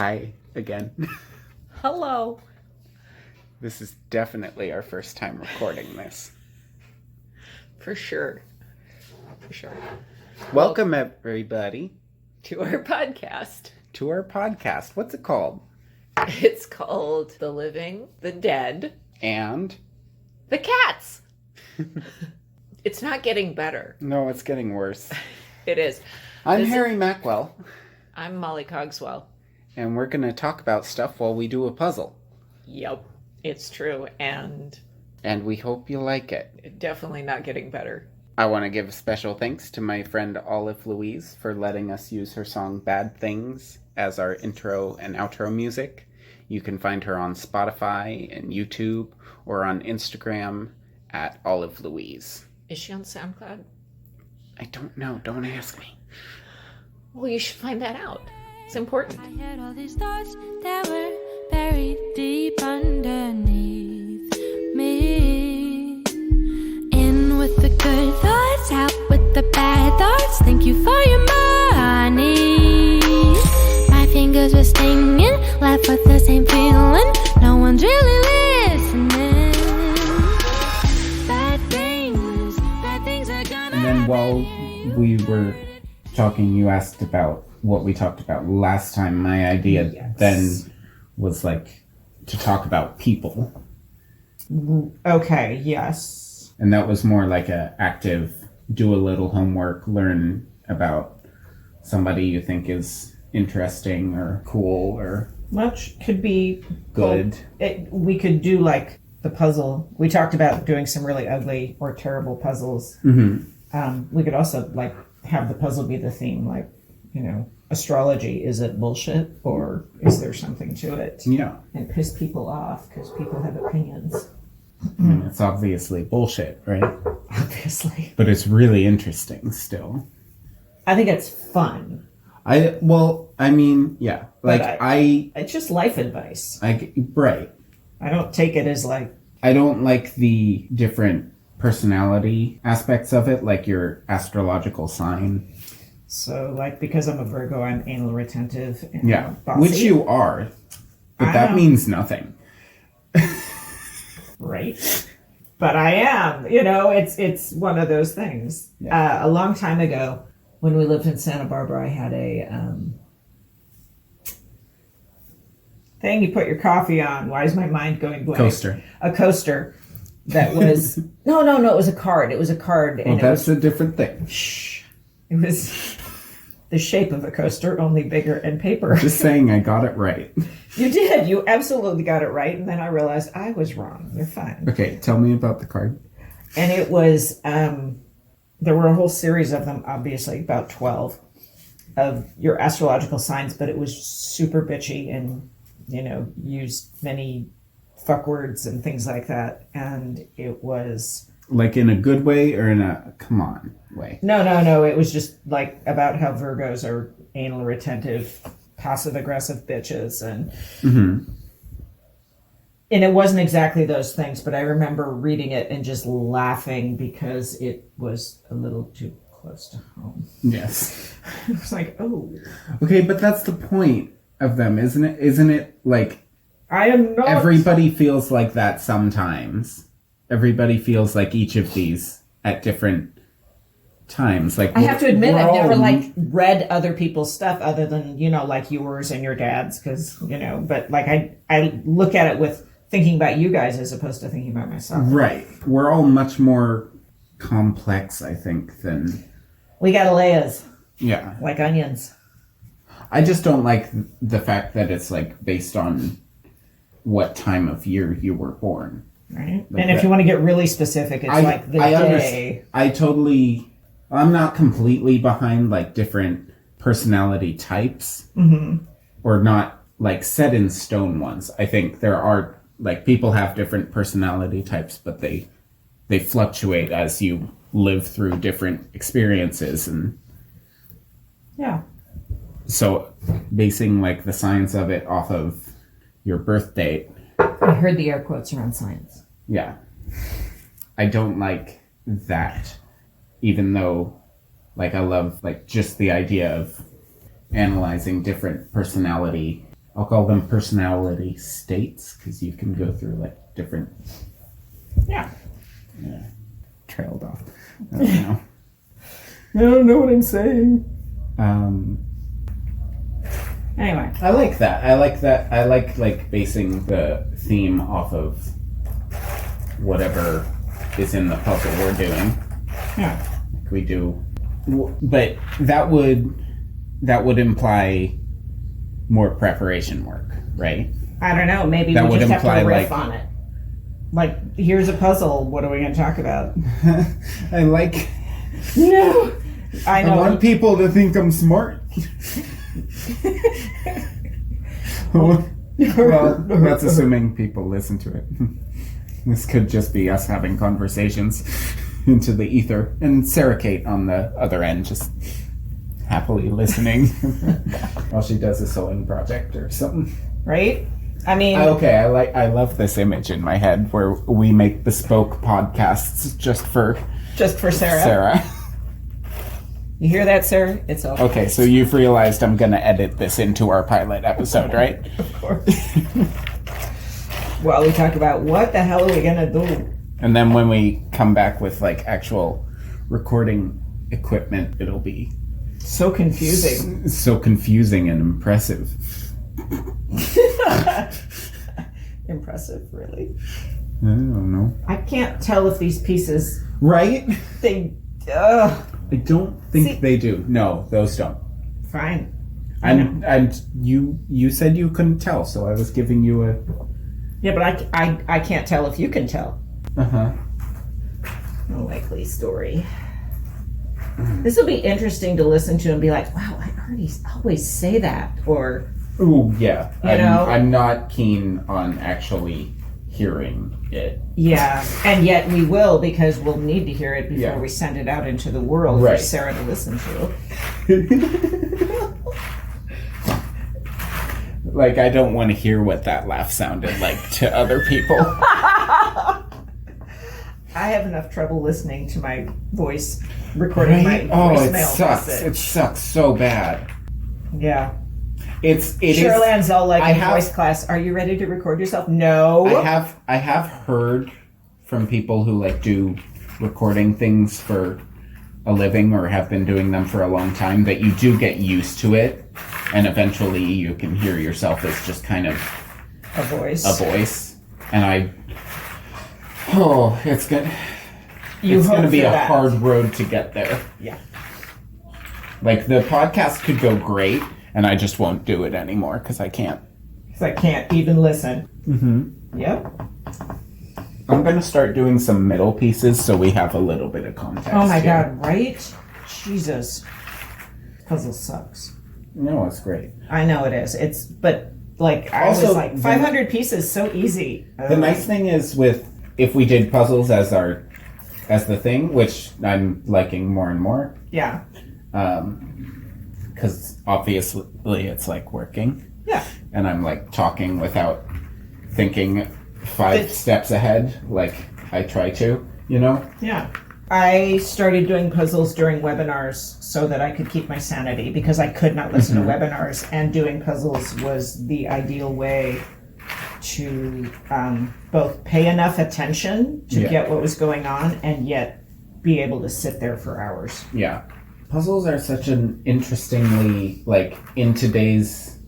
Hi again. Hello. This is definitely our first time recording this. For sure. For sure. Welcome, everybody, To our podcast. to our podcast. What's it called? It's called The Living, the Dead, And? the Cats. It's not getting better. No, it's getting worse. It is. I'm Harry Mackwell, I'm Mollie Cogswell. and we're going to talk about stuff while we do a puzzle. Yep, it's true. And And we hope you like it. definitely not getting better. I want to give a special thanks to my friend Olive Louise for letting us use her song Bad Things as our intro and outro music. You can find her on Spotify and YouTube or on Instagram at Olive Louise. Is she on SoundCloud? I don't know. Don't ask me. Well, you should find that out. It's important. I had all these thoughts that were buried deep underneath me. In with the good thoughts, out with the bad thoughts. Thank you for your money. My fingers were stinging, left with the same feeling. No one's really listening. Bad things are gonna And then while happen. we were talking, you asked about what we talked about last time. My idea then was like to talk about people. Okay, yes. And that was more like a active, do a little homework, learn about somebody you think is interesting or cool or Much could be good. We could do like the puzzle. We talked about doing some really ugly or terrible puzzles. Mm-hmm. We could also like have the puzzle be the theme, like, you know, astrology. Is it bullshit or is there something to it? Yeah. And piss people off because people have opinions, I mean, it's obviously bullshit, right? obviously. But it's really interesting still. I think it's fun. Yeah. Like, But I It's just life advice. right. I don't take it as like, I don't like the different personality aspects of it, like your astrological sign. so like, because I'm a Virgo, I'm anal retentive. And Yeah. bossy. Which you are. But I that know. means nothing. Right. But I am, you know, it's one of those things. Yeah. A long time ago, when we lived in Santa Barbara, I had a thing you put your coffee on. Why is my mind going blank? Coaster. A coaster that was, no, it was a card. It was a card. Well, And that's a different thing. it was the shape of a coaster, only bigger and paper. Just saying I got it right. You did. You absolutely got it right. And then I realized I was wrong. You're fine. Okay, tell me about the card. And it was, there were a whole series of them, obviously, about 12 of your astrological signs, but it was super bitchy and, you know, used many fuck words and things like that. And it was, Like in a good way or in a come on way? no, it was just like about how Virgos are anal retentive, passive aggressive bitches. And, Mm-hmm. and it wasn't exactly those things, but I remember reading it and just laughing because it was a little too close to home. Yes. It was like, oh, Okay, but that's the point of them, isn't it? Isn't it like I am not. everybody feels like that sometimes? Everybody feels like each of these at different times. Like I have to admit, we're I've never all- like read other people's stuff other than, you know, like yours and your dad's, because, you know, but like I look at it with thinking about you guys as opposed to thinking about myself. Right. We're all much more complex, I think, than We got layers yeah. like onions. I just don't like the fact that it's like based on what time of year you were born. Right. Like And if that. you want to get really specific, it's like the day. I'm not completely behind like different personality types, or not like set in stone ones. I think there are like people have different personality types, but they fluctuate as you live through different experiences, and Yeah. so basing like the science of it off of your birth date. I heard the air quotes around science. Yeah. I don't like that, even though, like, I love, like, just the idea of analyzing different personality I'll call them personality states, because you can go through like different. Yeah. Trailed off. I don't know. I don't know what I'm saying. Anyway, I like that. I like basing the theme off of whatever is in the puzzle we're doing. Yeah. Like we do, but that would imply more preparation work, right? I don't know. Maybe That we would just have to imply, riff like- on it. Like, here's a puzzle. What are we going to talk about? I like. No. I know. I want people to think I'm smart. Well, that's assuming people listen to it. This could just be us having conversations into the ether, and Sarah Kate on the other end just happily listening while she does a sewing project or something. Right? I mean, Okay, I love this image in my head where we make bespoke podcasts just for Sarah. Sarah. You hear that, Sarah? It's all Okay, so you've realized I'm gonna edit this into our pilot episode, right? Of course. Well, we talk about what the hell are we gonna do? And then when we come back with like actual recording equipment, it'll be So confusing. so confusing and impressive. Impressive, really. I don't know. I can't tell if these pieces Right? they. I don't think See- they do. No, those don't. Fine. And you said you couldn't tell, so I was giving you a Yeah, but I can't tell if you can tell. uh-huh. A likely story. This will be interesting to listen to and be like, wow, I always say that. Or, Ooh, yeah. You know? I'm not keen on actually hearing it. yeah. And yet we will, because we'll need to hear it before Yeah. we send it out into the world Right. for Sarah to listen to. Like, I don't want to hear what that laugh sounded like to other people. I have enough trouble listening to my voice, recording my Oh, it voicemail sucks. message. It sucks so bad. Yeah. It is. Sherilyn's all like I in have- voice class, are you ready to record yourself? No. I have heard from people who like do recording things for a living or have been doing them for a long time that you do get used to it, and eventually you can hear yourself as just kind of A voice. a voice. And it's good. You It's going to hope be for a that. hard road to get there. Yeah. Like, the podcast could go great, and I just won't do it anymore because I can't. Because I can't even listen. Mm-hmm. Yep. I'm going to start doing some middle pieces so we have a little bit of context. Oh my here. god, right? Jesus. Puzzle sucks. No, it's great. I know it is. But like I Also, was like 500 pieces, so easy. The nice thing is if we did puzzles as the thing, which I'm liking more and more, Yeah. because obviously it's like working, Yeah. and I'm like talking without thinking 5 steps ahead, like I try to, you know? Yeah. I started doing puzzles during webinars so that I could keep my sanity because I could not listen to webinars, and doing puzzles was the ideal way to both pay enough attention to get what was going on and yet be able to sit there for hours. Yeah. Puzzles are such an interestingly, like, in today's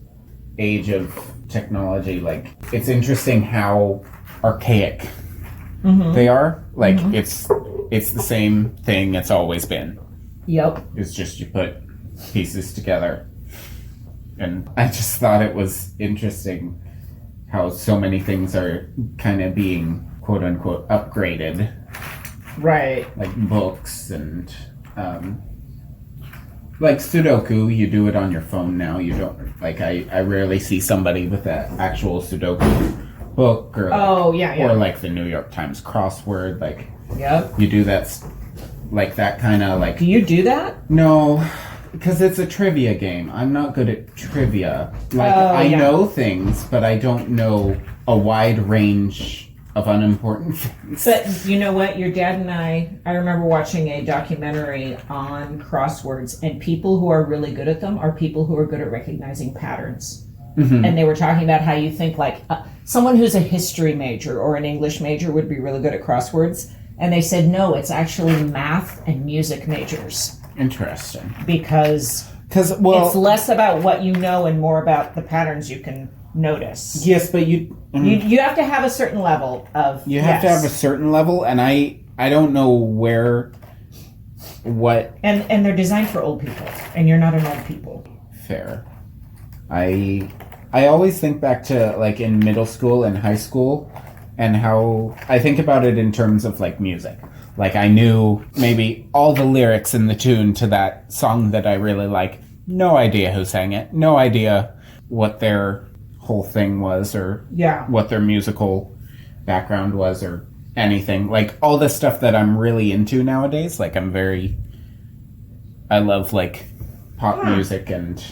age of technology, like, it's interesting how archaic they are. Like, it's the same thing it's always been. Yep. It's just you put pieces together. And I just thought it was interesting how so many things are kind of being, quote unquote, upgraded. Right. Like books and like Sudoku, you do it on your phone now. You don't, like, I rarely see somebody with an actual Sudoku book or or like the New York Times crossword. Like, Yep. you do that, like that kind of like. Do you do that? No, because it's a trivia game. I'm not good at trivia. Like, I know things, but I don't know a wide range of unimportant things. But you know what? Your dad and I remember watching a documentary on crosswords, and people who are really good at them are people who are good at recognizing patterns. and they were talking about how you think like someone who's a history major or an English major would be really good at crosswords. And they said, no, it's actually math and music majors. Interesting. Because it's less about what you know and more about the patterns you can notice. Yes, but you have to have a certain level of... You have to have a certain level, and I don't know what... And they're designed for old people, and you're not an old people. Fair. I always think back to, like, in middle school and high school, and how I think about it in terms of, like, music. Like, I knew maybe all the lyrics in the tune to that song that I really like. No idea who sang it. No idea what their whole thing was or what their musical background was or anything. Like, all the stuff that I'm really into nowadays. Like, I love, like, pop music and...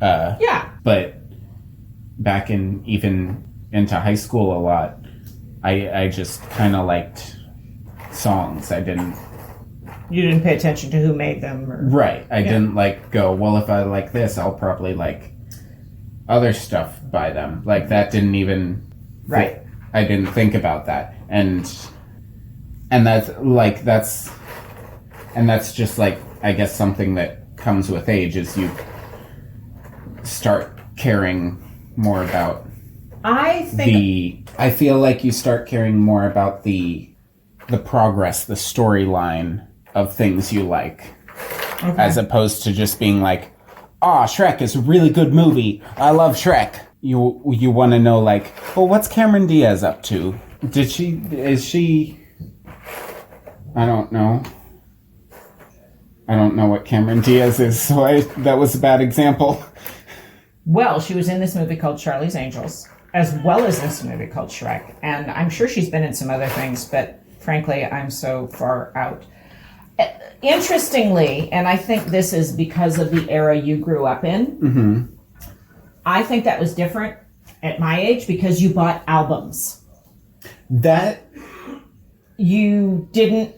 But back even into high school a lot, I just kind of liked songs. You didn't pay attention to who made them. Right. I didn't go, well, if I like this, I'll probably like other stuff by them. Like that didn't even... Right. I didn't think about that. And that's just like, I guess something that comes with age is you start caring more about I feel like you start caring more about the progress, the storyline of things you like, as opposed to just being like, Shrek is a really good movie. I love Shrek. You want to know, like, well, what's Cameron Diaz up to? Is she... I don't know. I don't know what Cameron Diaz is, so that was a bad example. Well, she was in this movie called Charlie's Angels, as well as this movie called Shrek. And I'm sure she's been in some other things, but frankly, I'm so far out. Interestingly, and I think this is because of the era you grew up in, I think that was different at my age because you bought albums. You didn't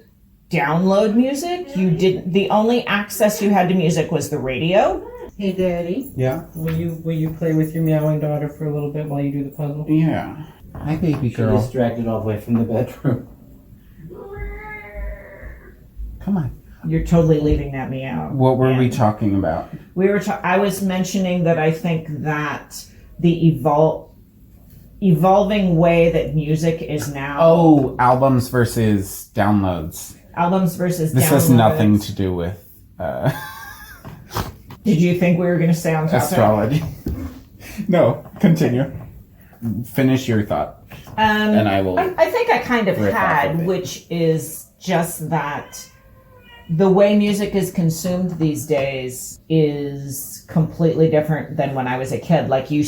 download music. The only access you had to music was the radio. Hey, Daddy. Yeah? Will you play with your meowing daughter for a little bit while you do the puzzle? Yeah. Hi, baby girl. She's distracted all the way from the bedroom. Come on. You're totally leaving that meow. What were we talking about? I was mentioning that I think that the evolving way that music is now... Oh, albums versus downloads. This has nothing to do with... Did you think we were going to stay on topic? Astrology. No, continue. Finish your thought. And I will... I think I kind of had, which is just that the way music is consumed these days is completely different than when I was a kid. Like you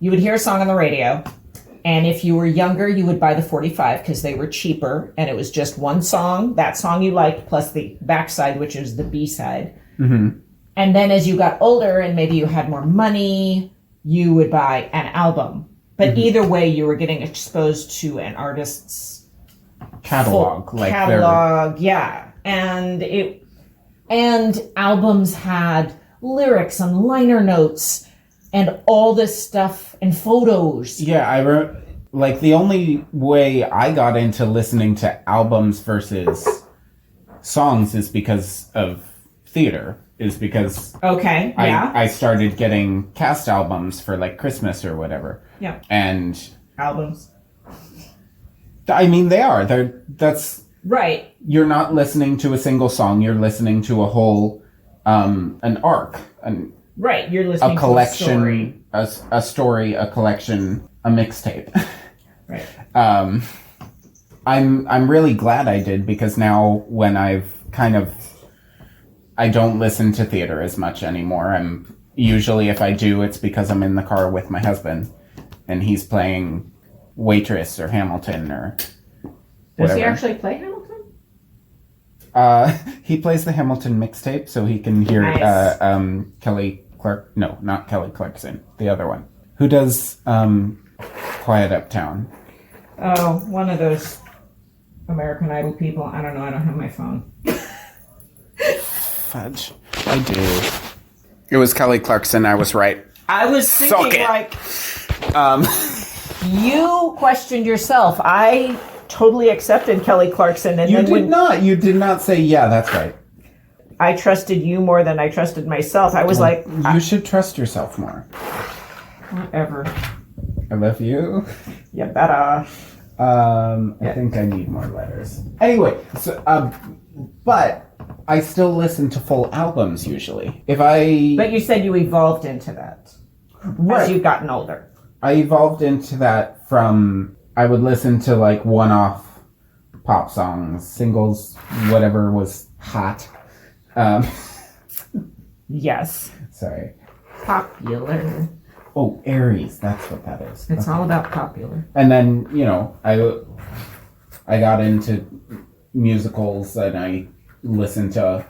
would hear a song on the radio, and if you were younger, you would buy the 45 because they were cheaper, and it was just one song, that song you liked, plus the backside, which is the B-side. Mm-hmm. And then as you got older and maybe you had more money, you would buy an album. But either way, you were getting exposed to an artist's catalog. Yeah. And albums had lyrics and liner notes and all this stuff and photos. Yeah, I wrote... Like, the only way I got into listening to albums versus songs is because of theater. Is because I started getting cast albums for like Christmas or whatever. Yeah. And albums. I mean, that's right. You're not listening to a single song. You're listening to a whole, an arc. Right. You're listening to a collection, a story, a collection, a mixtape. Right. I'm really glad I did because now when I don't listen to theater as much anymore. Usually if I do, it's because I'm in the car with my husband and he's playing Waitress or Hamilton or whatever. Does he actually play Hamilton? He plays the Hamilton mixtape so he can hear Kelly Clark. No, not Kelly Clarkson. The other one. Who does Quiet Uptown? Oh, one of those American Idol people. I don't know. I don't have my phone. Fudge. I do. It was Kelly Clarkson. I was right. I was Suck thinking it. like Um, you questioned yourself. I totally accepted Kelly Clarkson, and you then did when not. You did not say, yeah, that's right. I trusted you more than I trusted myself, I was like, You should trust yourself more. whatever. I love you. You better. I think I need more letters. Anyway, so, but I still listen to full albums usually. But you said you evolved into that as you've gotten older. I evolved into that from, I would listen to like one-off pop songs, singles, whatever was hot. Yes. Sorry. Popular. Oh, Aries, that's what that is. It's all about popular. And then, you know, I got into musicals and I listened to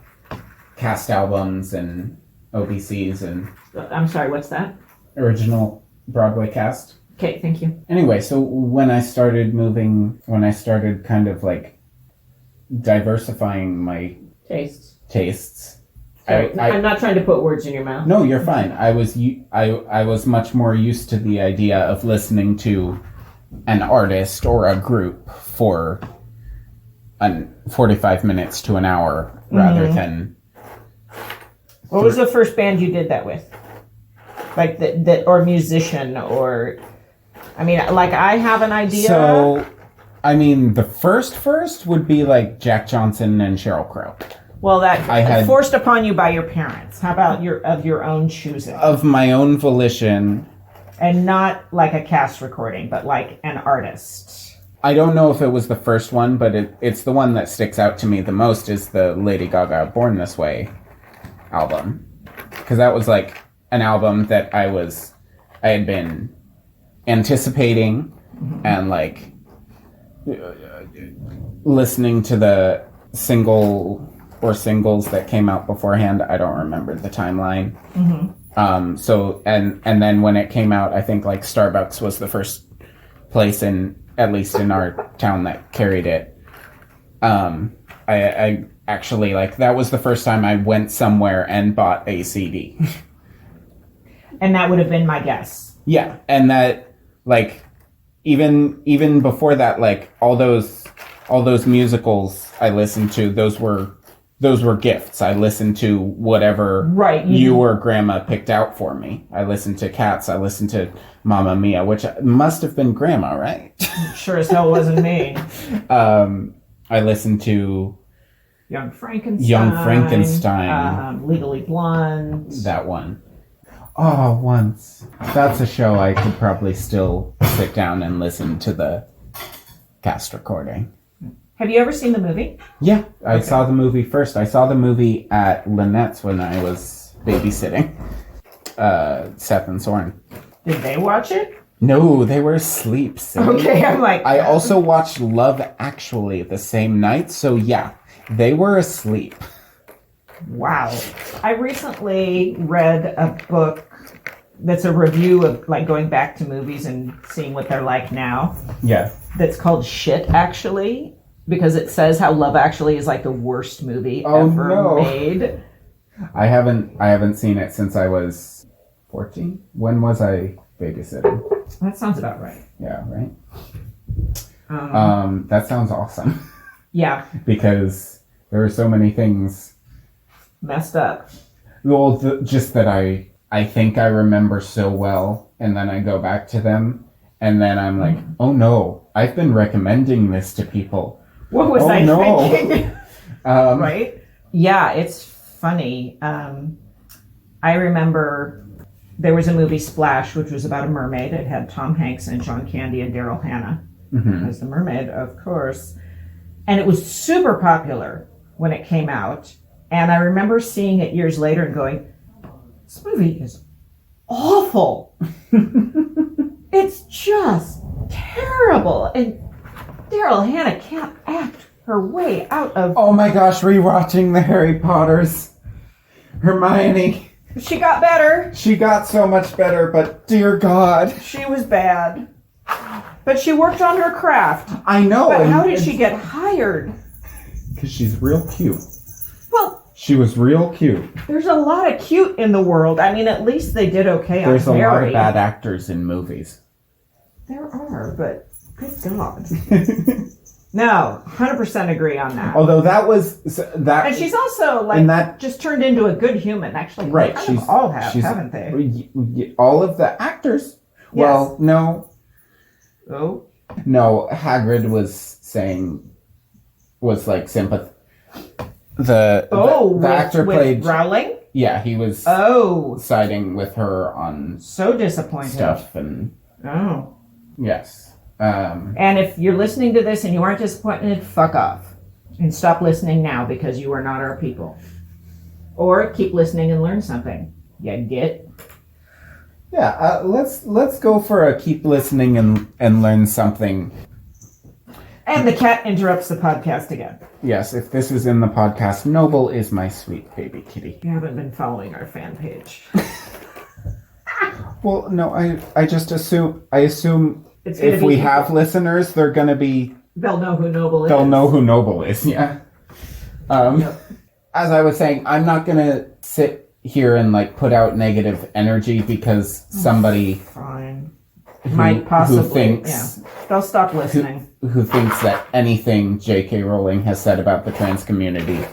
cast albums and OBCs and I'm sorry, what's that? original Broadway cast. Okay, thank you. Anyway, so when I started kind of like diversifying my tastes, I'm not trying to put words in your mouth. no, you're fine. I was much more used to the idea of listening to an artist or a group for 45 minutes to an hour rather than. What was the first band you did that with? Like that or musician or, I mean, like I have an idea. So, I mean, the first would be like Jack Johnson and Sheryl Crow. Well, that I had- forced upon you by your parents. How about of your own choosing? Of my own volition. And not like a cast recording, but like an artist. I don't know if it was the first one, but it's the one that sticks out to me the most is the Lady Gaga Born This Way album. Because that was like an album that I had been anticipating and like listening to the singles that came out beforehand. I don't remember the timeline. So and then when it came out, I think like Starbucks was the first place at least in our town that carried it. I actually like that was the first time I went somewhere and bought a CD. And that would have been my guess. Yeah, and that like even before that, like all those musicals I listened to, those were gifts. I listened to whatever Right, you or Grandma picked out for me. I listened to Cats. I listened to Mamma Mia, which must have been Grandma, right? Sure as hell wasn't me. I listened to Young Frankenstein. Legally Blonde. that one. Oh, once. That's a show I could probably still sit down and listen to the cast recording. Have you ever seen the movie? Yeah, I saw the movie first. I saw the movie at Lynette's when I was babysitting. Seth and Soren. Did they watch it? No, they were asleep. Silly. Okay, I'm like... I also watched Love Actually the same night, so yeah, they were asleep. Wow. I recently read a book that's a review of like going back to movies and seeing what they're like now. Yeah. That's called Shit Actually, because it says how Love Actually is like the worst movie ever made. I haven't seen it since I was 14. When was I babysitting? That sounds about right. Yeah, right? That sounds awesome. Yeah. Because there are so many things Messed up. well, just that I think I remember so well, and then I go back to them, and then I'm like, oh no, I've been recommending this to people. What was I thinking? Right? Yeah, it's funny. I remember there was a movie Splash, which was about a mermaid. It had Tom Hanks and John Candy and Daryl Hannah as the mermaid, of course. And it was super popular when it came out. And I remember seeing it years later and going, this movie is awful. It's just terrible. And Daryl Hannah can't act her way out of... Oh my gosh, rewatching the Harry Potters. Hermione. She got better. She got so much better, but dear God. She was bad. But she worked on her craft. I know. But how did she get hired? Because she's real cute. Well, She was real cute. There's a lot of cute in the world. I mean, at least they did okay on There's a lot Mary. of bad actors in movies. There are, but good God. No, 100% agree on that. Although that was that, And she's also like and that- just turned into a good human. Actually, right? Kind She's of all have, she's- haven't they? All of the actors. Yes. Well, no, Oh, Hagrid was like sympath. The actor with played. Rowling. Yeah, he was Oh, siding with her on so disappointed. stuff, and Oh, yes. and if you're listening to this and you aren't disappointed, fuck off and stop listening now because you are not our people. Or keep listening and learn something. You get. Yeah, let's go for a keep listening and learn something. And the cat interrupts the podcast again. Yes, if this is in the podcast, Noble is my sweet baby kitty. You haven't been following our fan page. Well, no, I just assume It's gonna if be we equal. have listeners, they'll know who Noble is. Yeah. As I was saying, I'm not gonna sit here and like put out negative energy because somebody Fine. Might possibly. thinks- They'll stop listening. who thinks that anything J.K. Rowling has said about the trans community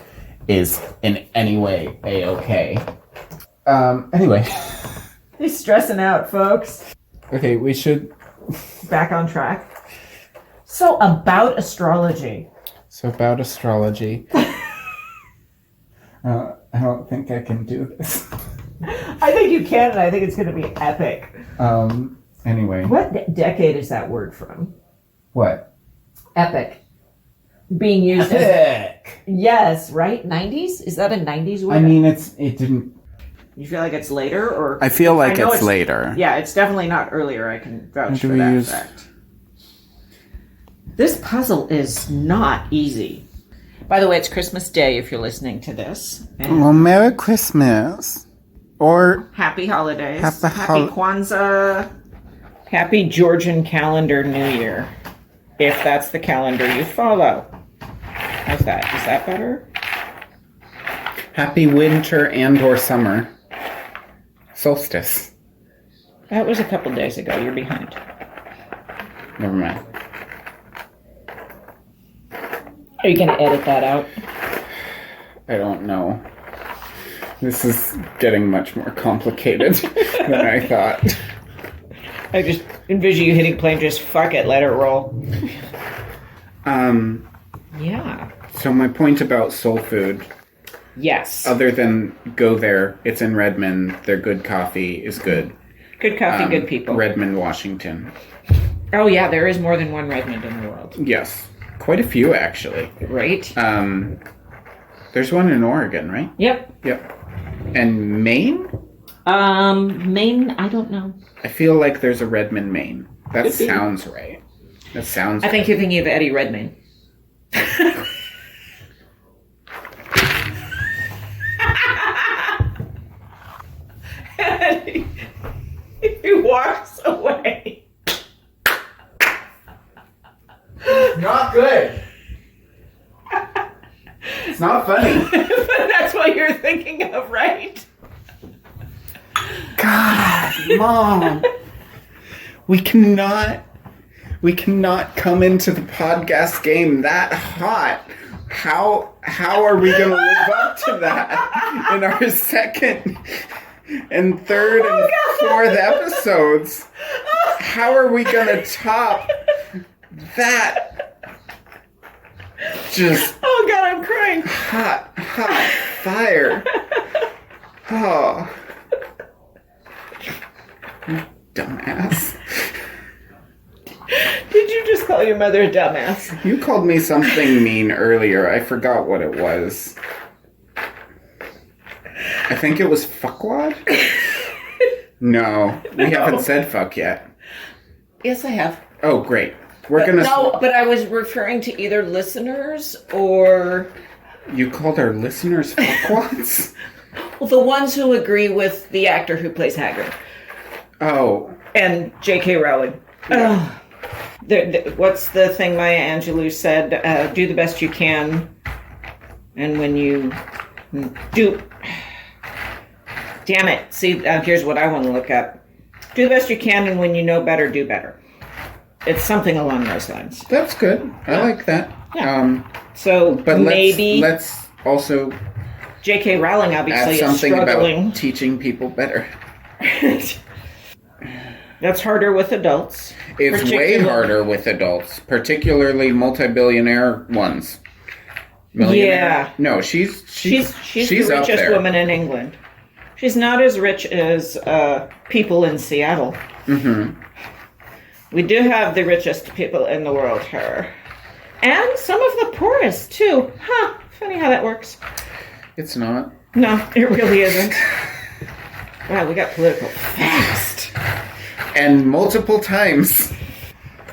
is in any way a-okay. Anyway. He's stressing out, folks. Okay, we should... Back on track. So, about astrology. So about astrology. I don't think I can do this. I think you can, and I think it's going to be epic. Anyway. What decade is that word from? What? Epic. Being used as... Heck! Yes, right? 90s? Is that a 90s word? I mean, it didn't... You feel like it's later, or... I feel like know it's later. Yeah, it's definitely not earlier. I can vouch Do for we that use- fact. This puzzle is not easy. By the way, it's Christmas Day if you're listening to this. And Well, Merry Christmas. Or... happy holidays. Happy Kwanzaa. Happy Georgian calendar New Year. If that's the calendar you follow. How's that? Is that better? Happy winter and or summer. Solstice. That was a couple days ago. You're behind. Never mind. Are you going to edit that out? I don't know. This is getting much more complicated than I thought. I just envision you hitting play and just fuck it, let it roll. Yeah. So my point about soul food, Yes. other than go there, it's in Red-Maine, their good coffee is good. Good coffee, good people. Red-Maine, Washington. Oh, yeah, there is more than one Redmond in the world. Yes. Quite a few, actually. Right? There's one in Oregon, right? Yep. Yep. And Maine? Maine, I don't know. I feel like there's a Red-Maine, Maine. That Could be. sounds right. That sounds I think right. you're thinking of Eddie Redmayne. He walks away. Not good. It's not funny. But that's what you're thinking of, right? God, Mom. We cannot come into the podcast game that hot. How are we going to live up to that in our second and third and fourth episodes? How are we going to top that? Just Oh, God, I'm crying. hot fire. Oh. You dumbass. Did you just call your mother a dumbass? You called me something mean earlier. I forgot what it was. I think it was fuckwad? No, we haven't said fuck yet. Yes, I have. Oh, great. We're gonna... No, but I was referring to either listeners or... You called our listeners fuckwads? Well, the ones who agree with the actor who plays Hagrid. Oh. And J.K. Rowling. Yeah. What's the thing Maya Angelou said? Do the best you can. And when you Damn it. See, here's what I want to look up. Do the best you can, and when you know better, do better. It's something along those lines. That's good. I like that. Yeah. But maybe let's also J.K. Rowling obviously add something is struggling. about teaching people better. That's harder with adults. It's way harder with adults, particularly multi-billionaire ones. Yeah. No, she's the up richest there. woman in England. She's not as rich as people in Seattle. Mm-hmm. We do have the richest people in the world, her. And some of the poorest, too. Huh. Funny how that works. It's not. No, it really isn't. Wow, we got political fast. And multiple times.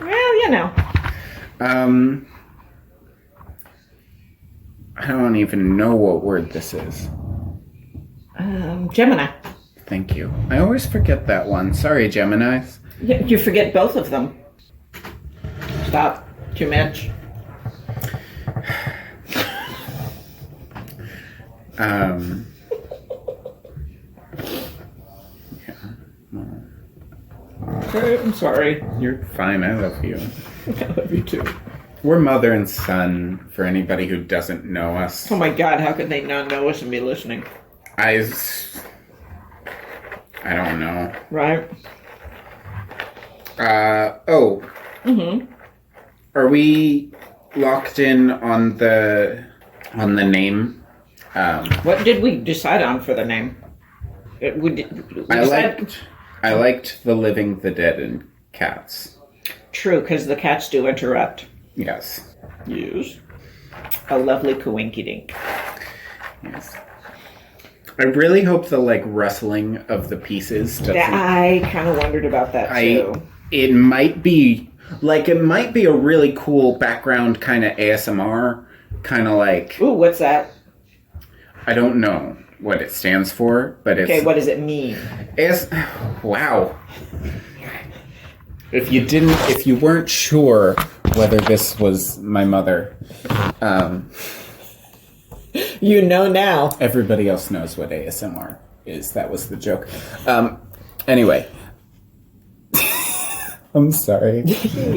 Well, you know. I don't even know what word this is. Gemini. Thank you. I always forget that one. Sorry, Geminis. You forget both of them. Stop. Too much. I'm sorry. You're fine. I love you. I love you too. We're mother and son, for anybody who doesn't know us. Oh my god, how could they not know us and be listening? I don't know. Right? Are we locked in on the name? What did we decide on for the name? I liked the living, the dead, and cats. True, because the cats do interrupt. Yes. Yes. A lovely coinky-dink. Yes. I really hope the rustling of the pieces doesn't... I kind of wondered about that too. It might be a really cool background kind of ASMR, kind of like... Ooh, what's that? I don't know what it stands for, but it's... Okay, what does it mean? Wow. If you weren't sure whether this was my mother, you know now. Everybody else knows what ASMR is. That was the joke. Anyway. I'm sorry.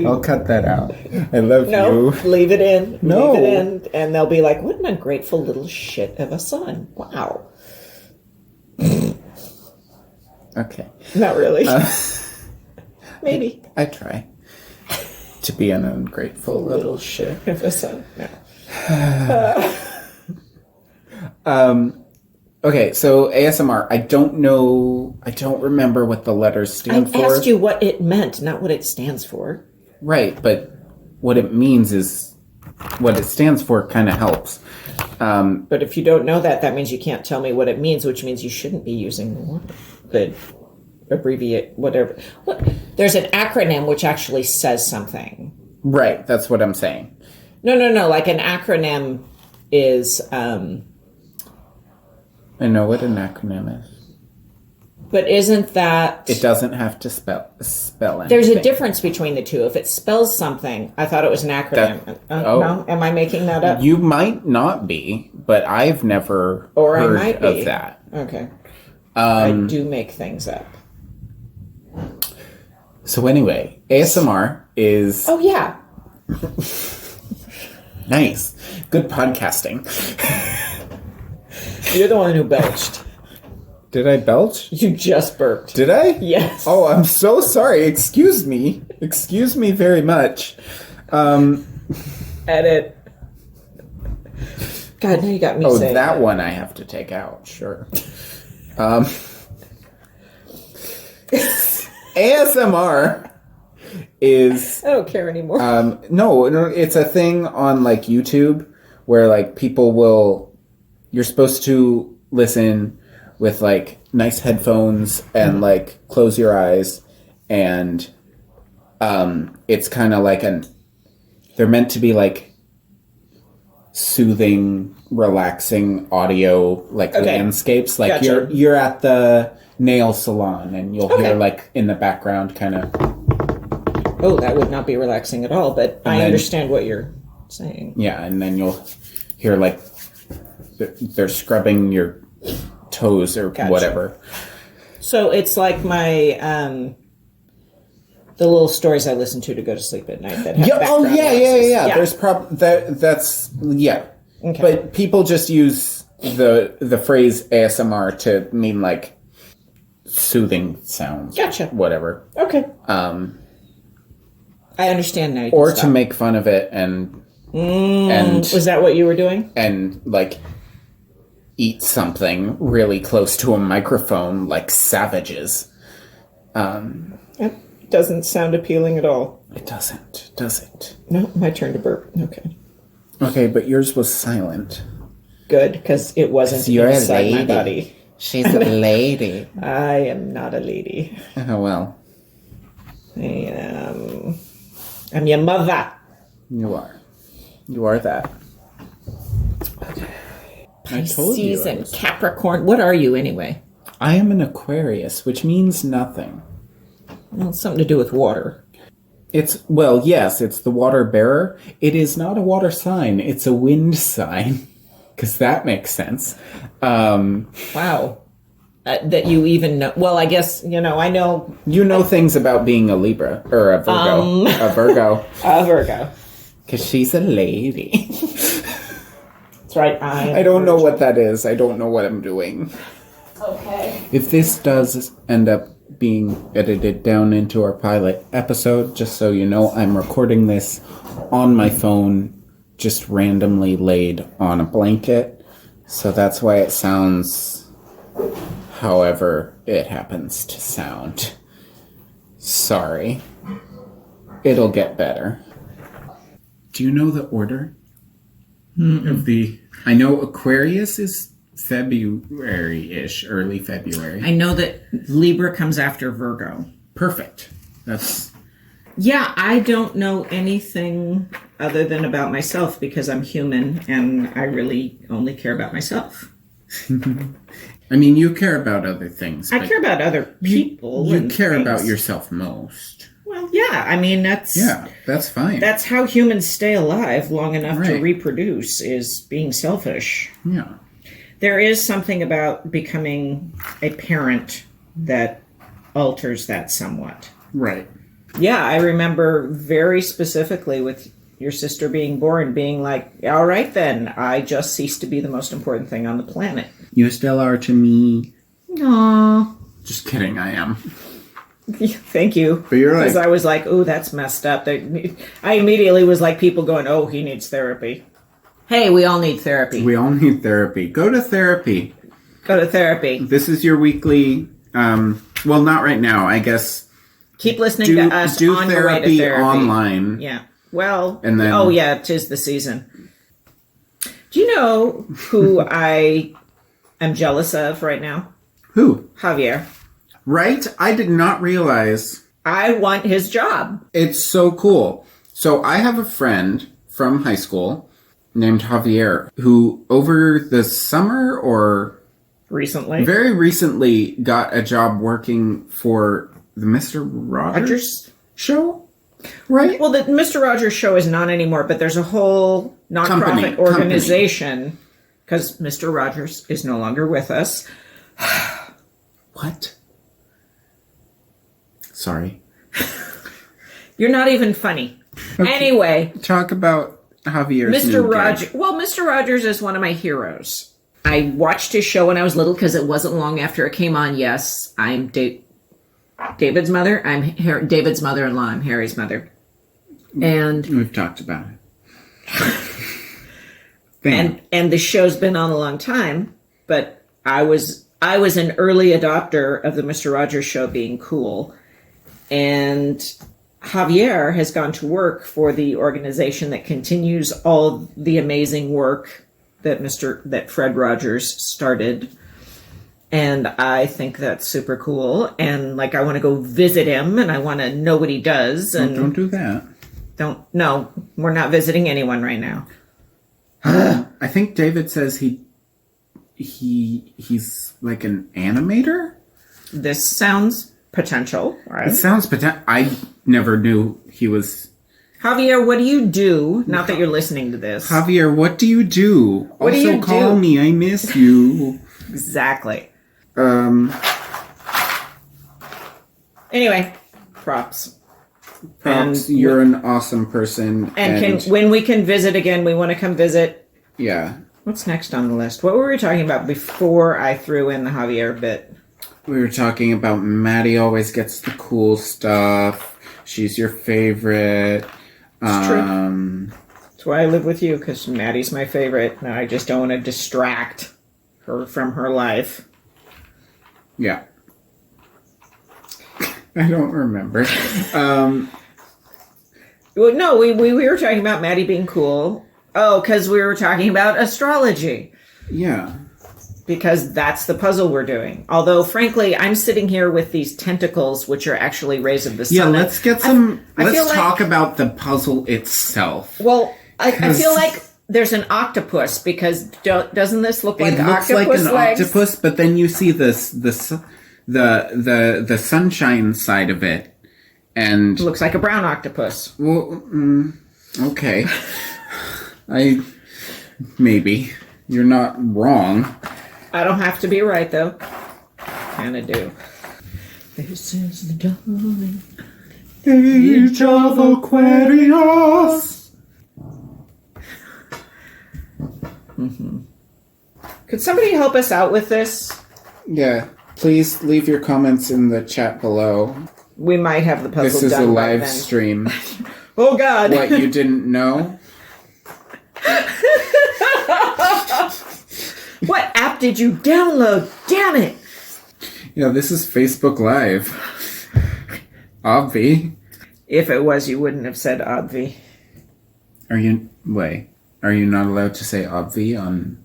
I'll cut that out. I love you. Leave it in. No. Leave it in. And they'll be like, what an ungrateful little shit of a son. Wow. Okay. Not really. Maybe. I try to be an ungrateful little shit of a son. No. Okay, so ASMR. I don't remember what the letters stand for. I asked you what it meant, not what it stands for. Right, but what it means is what it stands for kind of helps. But if you don't know that means you can't tell me what it means, which means you shouldn't be using the abbreviate whatever. There's an acronym which actually says something. Right, that's what I'm saying. No. Like an acronym is. I know what an acronym is. But isn't that... It doesn't have to spell anything. There's a difference between the two. If it spells something, I thought it was an acronym. No? Am I making that up? You might not be, but I've never heard of that. Okay. I do make things up. So anyway, ASMR is... Oh, yeah. Nice. Good podcasting. You're the one who belched. Did I belch? You just burped. Did I? Yes. Oh, I'm so sorry. Excuse me. Excuse me very much. Edit. God, now you got me saying that one I have to take out. Sure. ASMR is... I don't care anymore. No, it's a thing on YouTube where people will... You're supposed to listen with nice headphones and close your eyes, and it's kind of they're meant to be soothing, relaxing audio landscapes. Gotcha. You're at the nail salon and you'll hear in the background kind of... Oh, that would not be relaxing at all, but I understand what you're saying. Yeah, and then you'll hear they're scrubbing your toes or Gotcha. whatever. So it's like my the little stories I listen to go to sleep at night. That have background noises. Yeah. There's that's yeah. Okay. But people just use the phrase ASMR to mean like soothing sounds. Gotcha. Whatever. Okay. I understand now. Or to make fun of it and was that what you were doing? And like eat something really close to a microphone like savages. That doesn't sound appealing at all. It doesn't, does it? No, my turn to burp. Okay. Okay, but yours was silent. Good, because it wasn't You're a inside my lady. body. She's a lady. I am not a lady. Oh, well. I'm your mother. You are. You are that. I told you. Pisces and Capricorn. What are you anyway? I am an Aquarius, which means nothing. Well, it's something to do with water. It's, well, yes, it's the water bearer. It is not a water sign. It's a wind sign. Because that makes sense. Wow. That you even know. Well, I guess, I know. You know things about being a Libra. Or a Virgo. A Virgo. A Virgo. Because she's a lady. That's right. I don't know what that is. I don't know what I'm doing. Okay. If this does end up being edited down into our pilot episode, just so you know, I'm recording this on my phone, just randomly laid on a blanket. So that's why it sounds however it happens to sound. Sorry. It'll get better. Do you know the order of the... I know Aquarius is February-ish, early February. I know that Libra comes after Virgo. Perfect. That's... Yeah, I don't know anything other than about myself because I'm human and I really only care about myself. I mean, you care about other things. I care about other people. You and care things. about yourself most. Well, yeah, I mean, that's fine. That's how humans stay alive long enough to Right. reproduce, is being selfish. Yeah. There is something about becoming a parent that alters that somewhat. Right. Yeah, I remember very specifically with your sister being born, being like, all right then, I just ceased to be the most important thing on the planet. You still are to me. Aww. Just kidding, I am. Thank you. But you're Because like... I was like, ooh, that's messed up. I immediately was like people going, oh, he needs therapy. Hey, we all need therapy. We all need therapy. Go to therapy. Go to therapy. This is your weekly... well, not right now, I guess. Keep listening to us do on your way to therapy therapy. online. Yeah. Well, And then- oh yeah, 'tis the season. Do you know who I am jealous of right now? Who? Javier. Right? I did not realize... I want his job. It's so cool. So I have a friend from high school named Javier who over the summer or Recently. very recently got a job working for the Mr. Rogers show, right? Well, the Mr. Rogers show is not anymore, but there's a whole nonprofit organization because Mr. Rogers is no longer with us. What? Sorry. You're not even funny. Okay. Anyway, Talk about Javier's Mr. new Rogers. gig. Well, Mr. Rogers is one of my heroes. I watched his show when I was little because it wasn't long after it came on. Yes, I'm David's mother. I'm David's mother-in-law. I'm Harry's mother. And We've talked about it. and the show's been on a long time, but I was an early adopter of the Mr. Rogers show being cool. And Javier has gone to work for the organization that continues all the amazing work that Fred Rogers started. And I think that's super cool. And like, I want to go visit him and I want to know what he does. And Don't do that. no, we're not visiting anyone right now. I think David says he's like an animator. This sounds potential, right? It sounds potential. I never knew he was. Javier, what do you do? Not that you're listening to this. Javier, what do you do? What do you call do? me. I miss you. Exactly. Anyway, props. And you're an awesome person. And when we can visit again, we want to come visit. Yeah. What's next on the list? What were we talking about before I threw in the Javier bit? We were talking about Maddie always gets the cool stuff. She's your favorite. It's true. That's why I live with you, because Maddie's my favorite. And I just don't want to distract her from her life. Yeah. I don't remember. Well, no, we were talking about Maddie being cool. Oh, because we were talking about astrology. Yeah. Because that's the puzzle we're doing. Although, frankly, I'm sitting here with these tentacles, which are actually rays of the sun. Yeah, let's get some... let's talk about the puzzle itself. Well, I feel like there's an octopus, because doesn't this look like an octopus? It looks like an octopus, but then you see the sunshine side of it, and... It looks like a brown octopus. Well, okay. Maybe. You're not wrong. I don't have to be right, though. Kind of do. This is the dawning age of Aquarius. Could somebody help us out with this? Yeah. Please leave your comments in the chat below. We might have the puzzle done. This is a live stream. Oh, God. What, you didn't know? What app did you download? Damn it! Yeah, this is Facebook Live. Obvi. If it was, you wouldn't have said obvi. Are you not allowed to say obvi on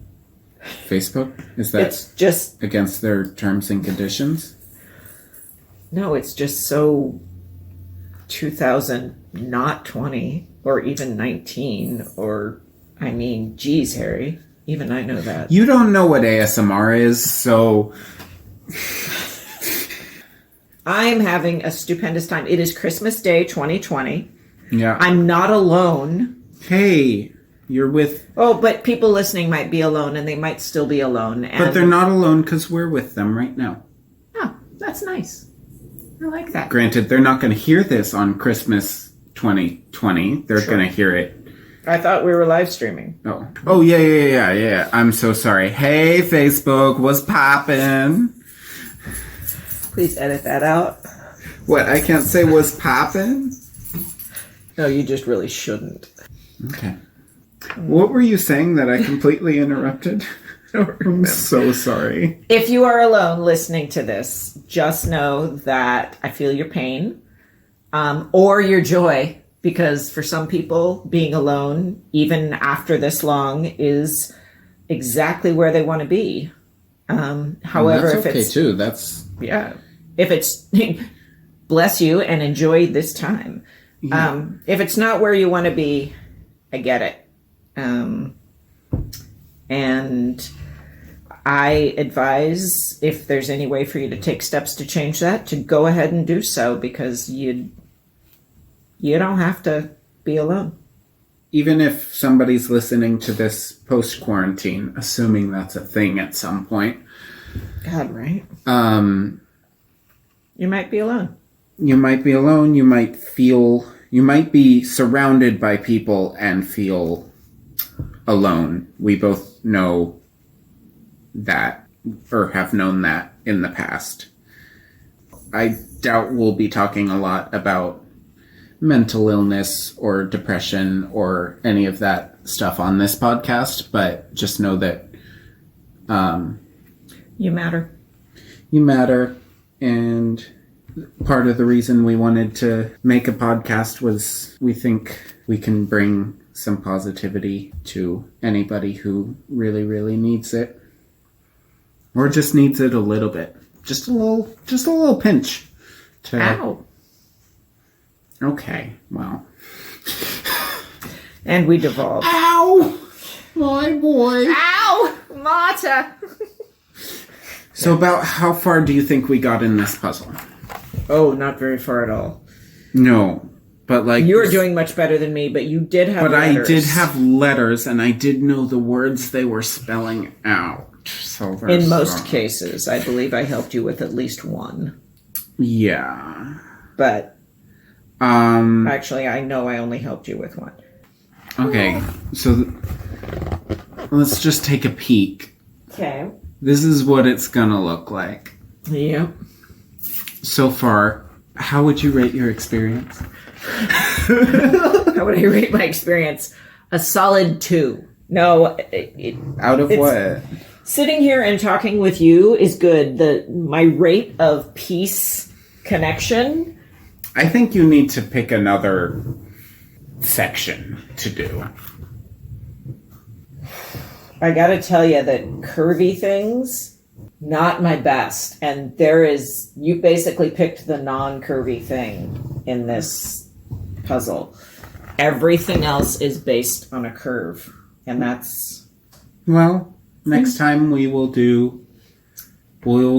Facebook? Is that It's just... against their terms and conditions? No, it's just so 2000, not 20, or even 19, or... I mean, geez, Harry. Even I know that. You don't know what ASMR is, so... I'm having a stupendous time. It is Christmas Day 2020. Yeah. I'm not alone. Hey, you're with... Oh, but people listening might be alone, and they might still be alone. And... But they're not alone because we're with them right now. Oh, that's nice. I like that. Granted, they're not going to hear this on Christmas 2020. They're going to hear it. I thought we were live streaming. Oh, yeah. I'm so sorry. Hey, Facebook, what's poppin'? Please edit that out. What, I can't say what's poppin'? No, you just really shouldn't. Okay. What were you saying that I completely interrupted? I'm so sorry. If you are alone listening to this, just know that I feel your pain, or your joy. Because for some people, being alone, even after this long, is exactly where they want to be. However, that's if okay it's... too. That's... Yeah. If it's... bless you and enjoy this time. Yeah. If it's not where you want to be, I get it. And I advise, if there's any way for you to take steps to change that, to go ahead and do so, because you don't have to be alone. Even if somebody's listening to this post-quarantine, assuming that's a thing at some point. God, right? You might be alone. You might be alone. You might be surrounded by people and feel alone. We both know that, or have known that in the past. I doubt we'll be talking a lot about mental illness or depression or any of that stuff on this podcast, but just know that you matter. You matter, and part of the reason we wanted to make a podcast was we think we can bring some positivity to anybody who really, really needs it, or just needs it a little bit, just a little pinch. Ow. Okay, well. And we devolved. Ow! My boy. Ow! Marta! So about how far do you think we got in this puzzle? Oh, not very far at all. No. But like You were doing much better than me, but you did have But letters. I did have letters, and I did know the words they were spelling out. So In most cases, I believe I helped you with at least one. Yeah. But actually, I know I only helped you with one. Okay, so let's just take a peek. Okay. This is what it's gonna look like. Yep. So far, how would you rate your experience? How would I rate my experience? A solid 2. No, Out of what? sitting here and talking with you is good. My rate of peace connection. I think you need to pick another section to do. I gotta tell you that curvy things, not my best. And you basically picked the non-curvy thing in this puzzle. Everything else is based on a curve. And that's... Well, next time we'll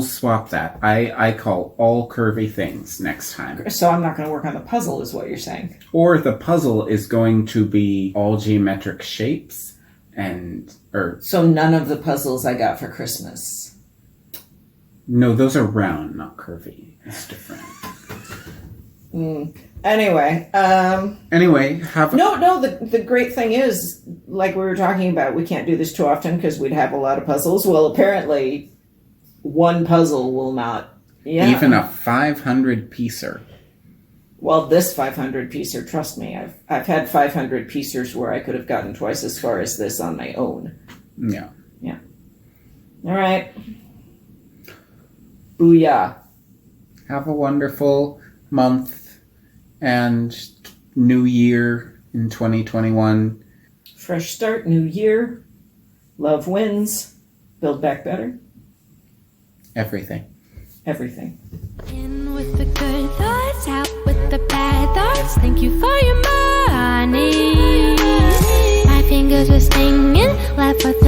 swap that. I call all curvy things next time. So I'm not gonna work on the puzzle is what you're saying. Or the puzzle is going to be all geometric shapes So none of the puzzles I got for Christmas. No, those are round, not curvy. It's different. Anyway, the great thing is, like we were talking about, we can't do this too often because we'd have a lot of puzzles. Well, apparently, one puzzle will not. Yeah. Even a 500-piecer. Well, this 500-piecer, trust me, I've had 500 piecers where I could have gotten twice as far as this on my own. Yeah. Yeah. All right. Booyah. Have a wonderful month and new year in 2021. Fresh start, new year. Love wins. Build back better. Everything. Everything. In with the good thoughts, out with the bad thoughts. Thank you for your money. My fingers were stinging, left with